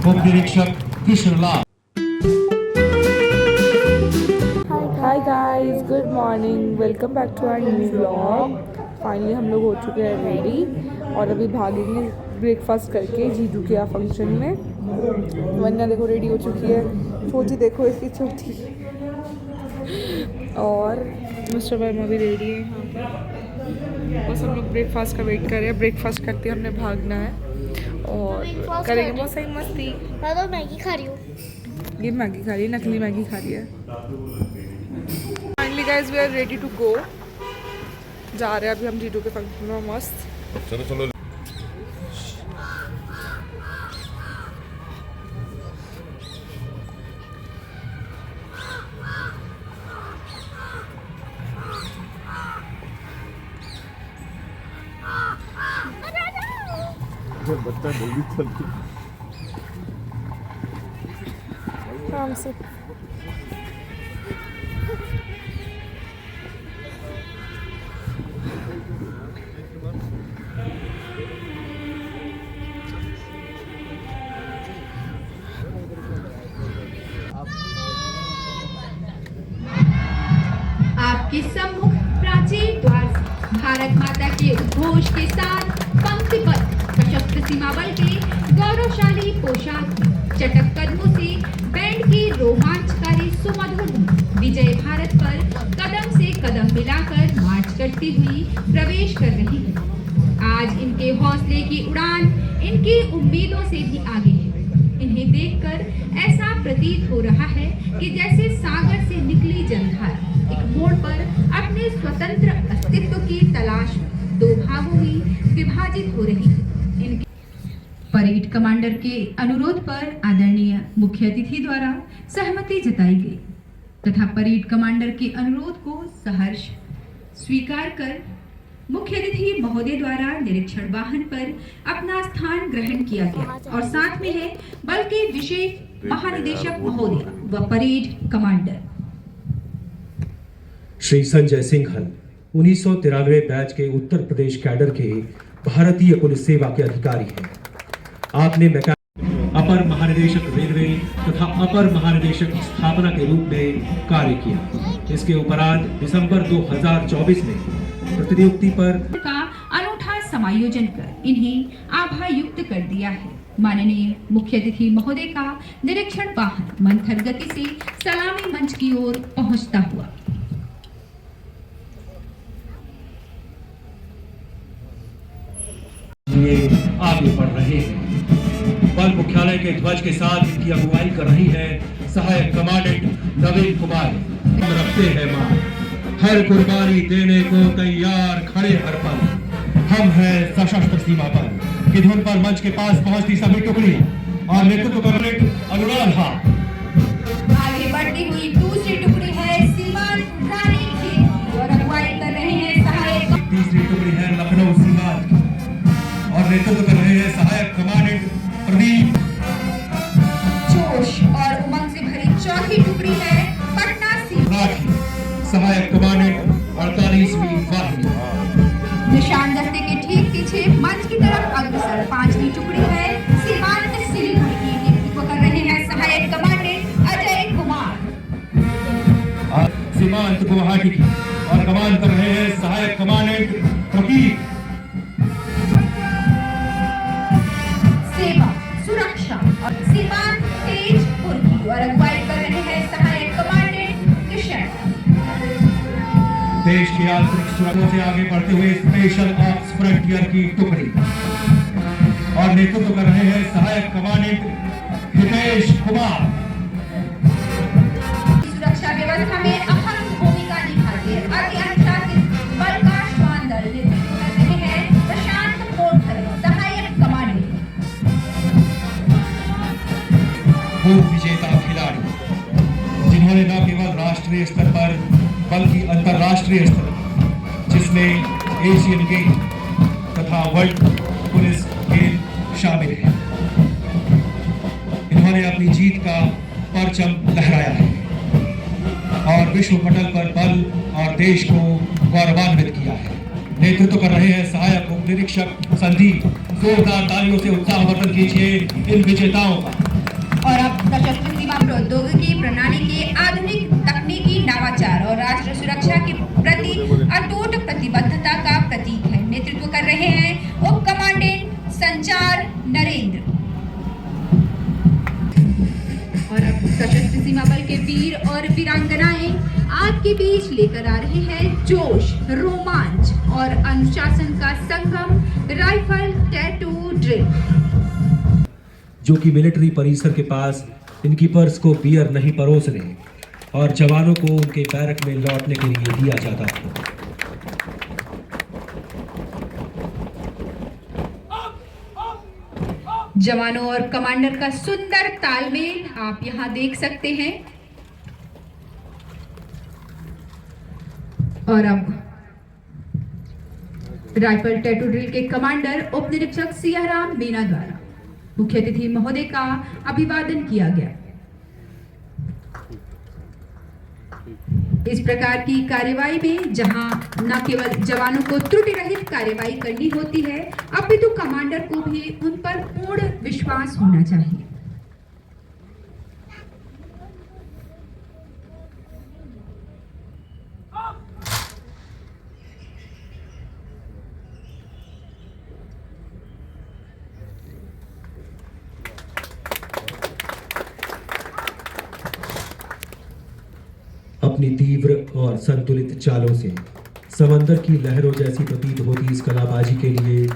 उप निरीक्षक Krishnalal. Hi guys, good morning, welcome back to our new vlog. Finally हम लोग हो चुके हैं रेडी और अभी भागेंगे ब्रेकफास्ट करके जीजू के यहाँ फंक्शन में। वन्या देखो रेडी हो चुकी है, छोटी देखो इसकी छोटी, और मिस्टर वर्मा भी रेडी है यहाँ पे। बस हम लोग ब्रेकफास्ट का वेट कर रहे हैं। ब्रेकफास्ट करते हमने भागना है और करेंगे बहुत सही मस्ती। मैं तो मैगी खा रही हूँ। ये मैगी खा रही है, नकली मैगी खा रही है। Finally guys we are ready to go. जा रहे हैं अभी हम जीजू के फंक्शन में मस्त। चलो चलो। बच्चा जल्दी चलती आराम से। आपके सम्मुख प्राचीर द्वार से भारत माता के उद्घोष के साथ पंक्तिबद्ध सशस्त्र सीमा बल के गौरवशाली पोशाक चटक कदमों से बैंड की रोमांचकारी सुमधुर विजय भारत पर कदम से कदम मिलाकर मार्च करती हुई प्रवेश कर रही है। आज इनके हौसले की उड़ान इनकी उम्मीदों से भी आगे है। इन्हें देखकर ऐसा प्रतीत हो रहा है कि जैसे सागर से निकली जलधारा एक मोड़ पर अपने स्वतंत्र अस्तित्व की तलाश दो भागों में विभाजित हो रही है। इनकी परेड कमांडर के अनुरोध पर आदरणीय मुख्य अतिथि द्वारा सहमति जताई गई तथा परेड कमांडर के अनुरोध को सहर्ष स्वीकार कर मुख्य अतिथि महोदय द्वारा निरीक्षण वाहन पर अपना स्थान ग्रहण किया गया और साथ में है बल के विशेष महानिदेशक महोदय व parade commander Shri Sanjay Singhal 1993 batch के उत्तर प्रदेश कैडर के भारतीय पुलिस सेवा के अधिकारी हैं। आपने अपर महानिदेशक रेलवे तथा अपर महानिदेशक स्थापना के रूप में कार्य किया। इसके उपरांत दिसंबर 2024 में प्रतिनियुक्ति पर का अनूठा समायोजन कर इन्हें आभायुक्त कर दिया है। माननीय मुख्य अतिथि महोदय का निरीक्षण वाहन मंथर गति से सलामी मंच की ओर पहुंचता हुआ आगे बढ़ रहे हैं। बल मुख्यालय के ध्वज के साथ इनकी अगुवाई कर रही है सहायक कमांडेंट नवीन कुमार। रखते हैं मां, हर कुर्बानी देने को तैयार खड़े हर पल। हम हैं सशस्त्र सीमा बल की धुन पर मंच के पास पहुंचती सभी टुकड़ी और नेतृत्व कमांडेंट अनुराग हा। आगे बढ़ती हुई दूसरी टुकड़ी है सीमांत रानी की और अगुवाई कर रहे हैं सहायक। तीसरी टुकड़ी है लखनऊ सीमांत की और नेतृत्व कर रहे हैं सहायक कमांडेंट प्रदीप। जोश और उमंग से भरी चौथी टुकड़ी है पटना सीमांत की सहायक कमांडेंट 48वीं वाहिनी। निशान दस्ते के ठीक पीछे मंच की तरफ अग्रसर पांचवी टुकड़ी है सीमांत सिलीगुड़ी की नेतृत्व कर रहे हैं सहायक कमांडेंट अजय कुमार। सीमांत गुवाहाटी की और कमान कर रहे हैं सहायक कमांडेंट प्रतीक। सेवा सुरक्षा और सीमांत तेजपुर की और अगुवाई कर रहे हैं सहायक कमांडेंट किशन। देश की आंतरिक सुरक्षा से आगे बढ़ते हुए स्पेशल ऑप्स फ्रंटियर की टुकड़ी और नेतृत्व कर रहे हैं सहायक कमांडेंट हितेश कुमार। सुरक्षा व्यवस्था में अहम भूमिका निभाते अति अनुशासित बल का शानदार नेतृत्व कर रहे हैं प्रशांत मोटकर सहायक कमांडेंट। वो विजेता खिलाड़ी जिन्होंने न केवल राष्ट्रीय स्तर पर बल्कि अंतर्राष्ट्रीय स्तर पर जिसमें एशियन गेम तथा वर्ल्ड पुलिस गेम शामिल है, इन्होंने अपनी जीत का परचम लहराया है और विश्व पटल पर बल और देश को गौरवान्वित किया है। नेतृत्व कर रहे हैं सहायक उप निरीक्षक संदीप। जोरदार तालियों से उत्साहवर्धन कीजिए इन विजेताओं का। और अब सशस्त्र सीमा प्रौद्योगिकी प्रणाली के आधुनिक तकनीकी नवाचार और राष्ट्र सुरक्षा के प्रति अटूट प्रतिबद्धता का प्रतीक है। नेतृत्व कर रहे हैं उप कमांडेंट संचार नरेंद्र। और अब सशस्त्र सीमा बल के वीर और वीरांगनाएं आपके बीच लेकर आ रहे हैं जोश, रोमांच और अनुशासन का संगम राइफल टैटू ड्रिल, जो कि मिलिट्री परिसर के पास इनकी पर्स को बियर नहीं परोसने और जवानों को उनके बैरक में लौटने के लिए दिया जाता था। जवानों और कमांडर का सुंदर तालमेल आप यहां देख सकते हैं। और अब राइफल टैटू ड्रिल के कमांडर उप निरीक्षक सियाराम मीना द्वारा मुख्य अतिथि महोदय का अभिवादन किया गया। इस प्रकार की कार्यवाही में जहां न केवल जवानों को त्रुटि रहित कार्यवाही करनी होती है, अपितु कमांडर को भी उन पर पूर्ण विश्वास होना चाहिए। अपनी तीव्र और संतुलित चालों से समंदर की लहरों जैसी प्रतीत होती इस कलाबाजी के लिए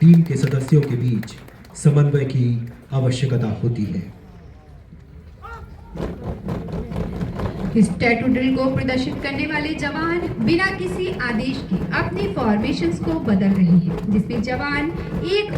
टीम के सदस्यों के बीच समन्वय की आवश्यकता होती है। इस टैटू ड्रिल को प्रदर्शित करने वाले जवान बिना किसी आदेश के अपने फॉर्मेशंस को बदल रहे हैं, जिसमें जवान एक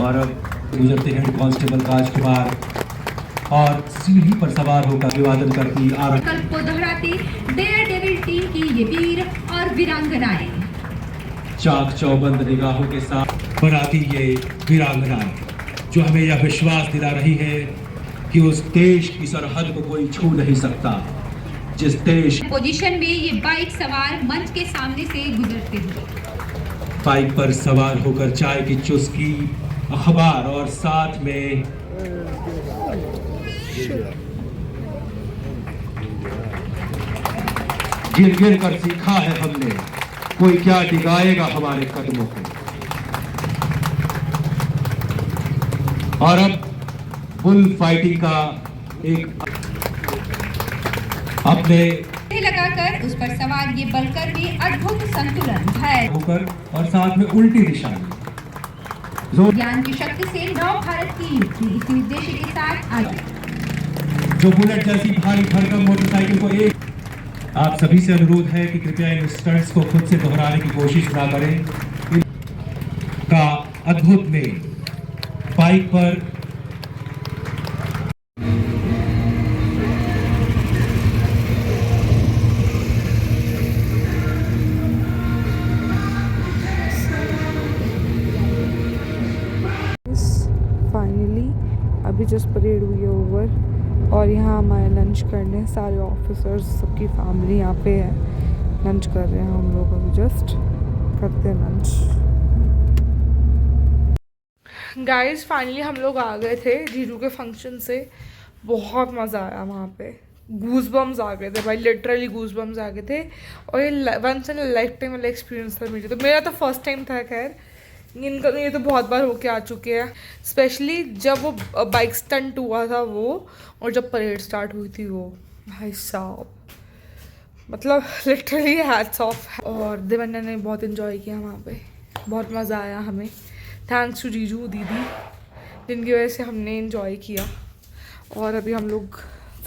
और अब गुजरते हेड कांस्टेबल राजकुमार और सीढ़ी पर सवार होकर अभिवादन करती आरक्षण को दोहराती डेयर डेविल टीम की ये वीर और वीरांगनाएं चाक चौबंद निगाहों के साथ बनाती ये वीरांगनाएं, जो हमें यह विश्वास दिला रही है कि उस देश की सरहद को कोई छू नहीं सकता, जिस देश पोजीशन में ये बाइक सवार मंच के सामने से गुजरते हुए बाइक पर सवार होकर चाय की चुस्की, अखबार और साथ में गिर गिर कर सीखा है हमने, कोई क्या डिगाएगा हमारे कदमों को। और अब बुल फाइटिंग का एक अपने लगाकर उस पर सवार ये बलकर भी अद्भुत संतुलन है होकर और साथ में उल्टी दिशा में ज्ञान की शक्ति से नव भारत की इसी उद्देश्य के साथ आगे जो बुलेट जैसी भारी भरकम मोटरसाइकिल को एक आप सभी से अनुरोध है कि कृपया इन स्टंट्स को खुद से दोहराने की कोशिश ना करें। का अद्भुत में बाइक पर फाइनली अभी जस्ट परेड हुई है ओवर और यहाँ हमारे लंच करने सारे ऑफिसर्स सबकी फैमिली यहाँ पे है। लंच कर रहे हैं हम लोग, अभी जस्ट करते हैं लंच। गाइस फाइनली हम लोग आ गए थे जीजू के फंक्शन से। बहुत मज़ा आया वहाँ पे, गूज बम्स आ गए थे भाई, लिटरली गूज बम्स आ गए थे। और ये वंस इन लाइफ टाइम वाला एक्सपीरियंस था मुझे, तो मेरा तो फर्स्ट टाइम था। खैर इनका ये तो बहुत बार होके आ चुके हैं, स्पेशली जब वो बाइक स्टंट हुआ था वो, और जब परेड स्टार्ट हुई थी वो, भाई साहब मतलब लिटरली हैट्स ऑफ। और देवन्या ने बहुत इन्जॉय किया वहाँ पे, बहुत मज़ा आया हमें। थैंक्स टू जीजू दीदी जिनकी वजह से हमने इन्जॉय किया। और अभी हम लोग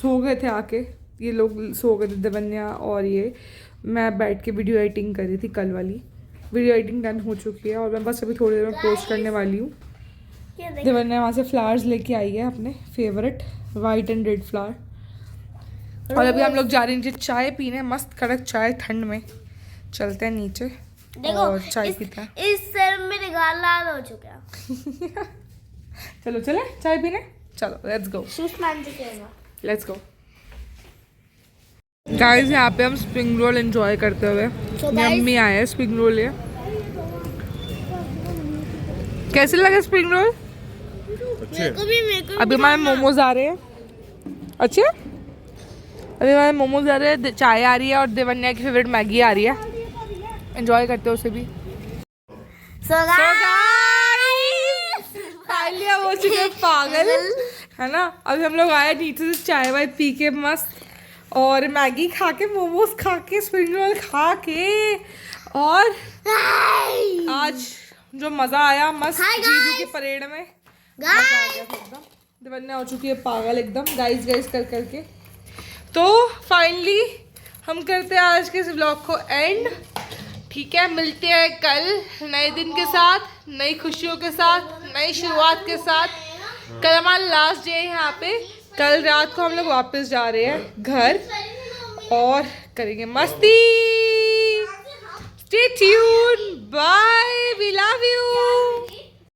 सो गए थे आके, ये लोग सो गए थे देवन्या और ये, मैं बैठ के वीडियो एडिटिंग कर रही थी। कल वाली वीडियो एडिटिंग डन हो चुकी है और मैं बस अभी थोड़ी देर में पोस्ट करने वाली हूँ। देवन्या वहाँ से फ्लावर्स लेके आई है अपने favourite white and red flower. और अभी हम लोग जा रहे हैं नीचे चाय पीने, मस्त कड़क चाय ठंड में। चलते हैं नीचे और चाय पीते हैं। इस सर मेरे गाल लाल हो चुका चलो चले चाय पीने, चलो let's go. Let's go guys, यहाँ पे हम स्प्रिंग रोल एंजॉय करते हुए, यम्मी आए हैं स्प्रिंग रोल। ये कैसे लगे स्प्रिंग रोल? अच्छे। अभी हमारे मोमोज आ रहे हैं। अच्छे, अभी हमारे मोमोज आ रहे हैं, चाय आ रही है और देवन्या की फेवरेट मैगी आ रही है। एंजॉय करते हो उसे भी। फाइनली अब हो चुके पागल, है ना। अभी हम लोग आए नीचे से चाय वाय पी के मस्त, और मैगी खा के, मोमोज खा के, स्प्रिंग रोल खा के, और आज जो मज़ा आया मस्त जीजू की परेड में, मज़ा आ गया एकदम। देवन्या हो चुकी है पागल एकदम, गाइस गाइस कर करके। तो फाइनली हम करते हैं आज के इस व्लॉग को एंड। ठीक है, मिलते हैं कल नए दिन के साथ, नई खुशियों के साथ, नई शुरुआत के साथ। कल हमारा लास्ट डे है यहाँ पे। कल रात को हम लोग वापस जा रहे हैं घर और करेंगे मस्ती। Stay tuned, bye, we love you.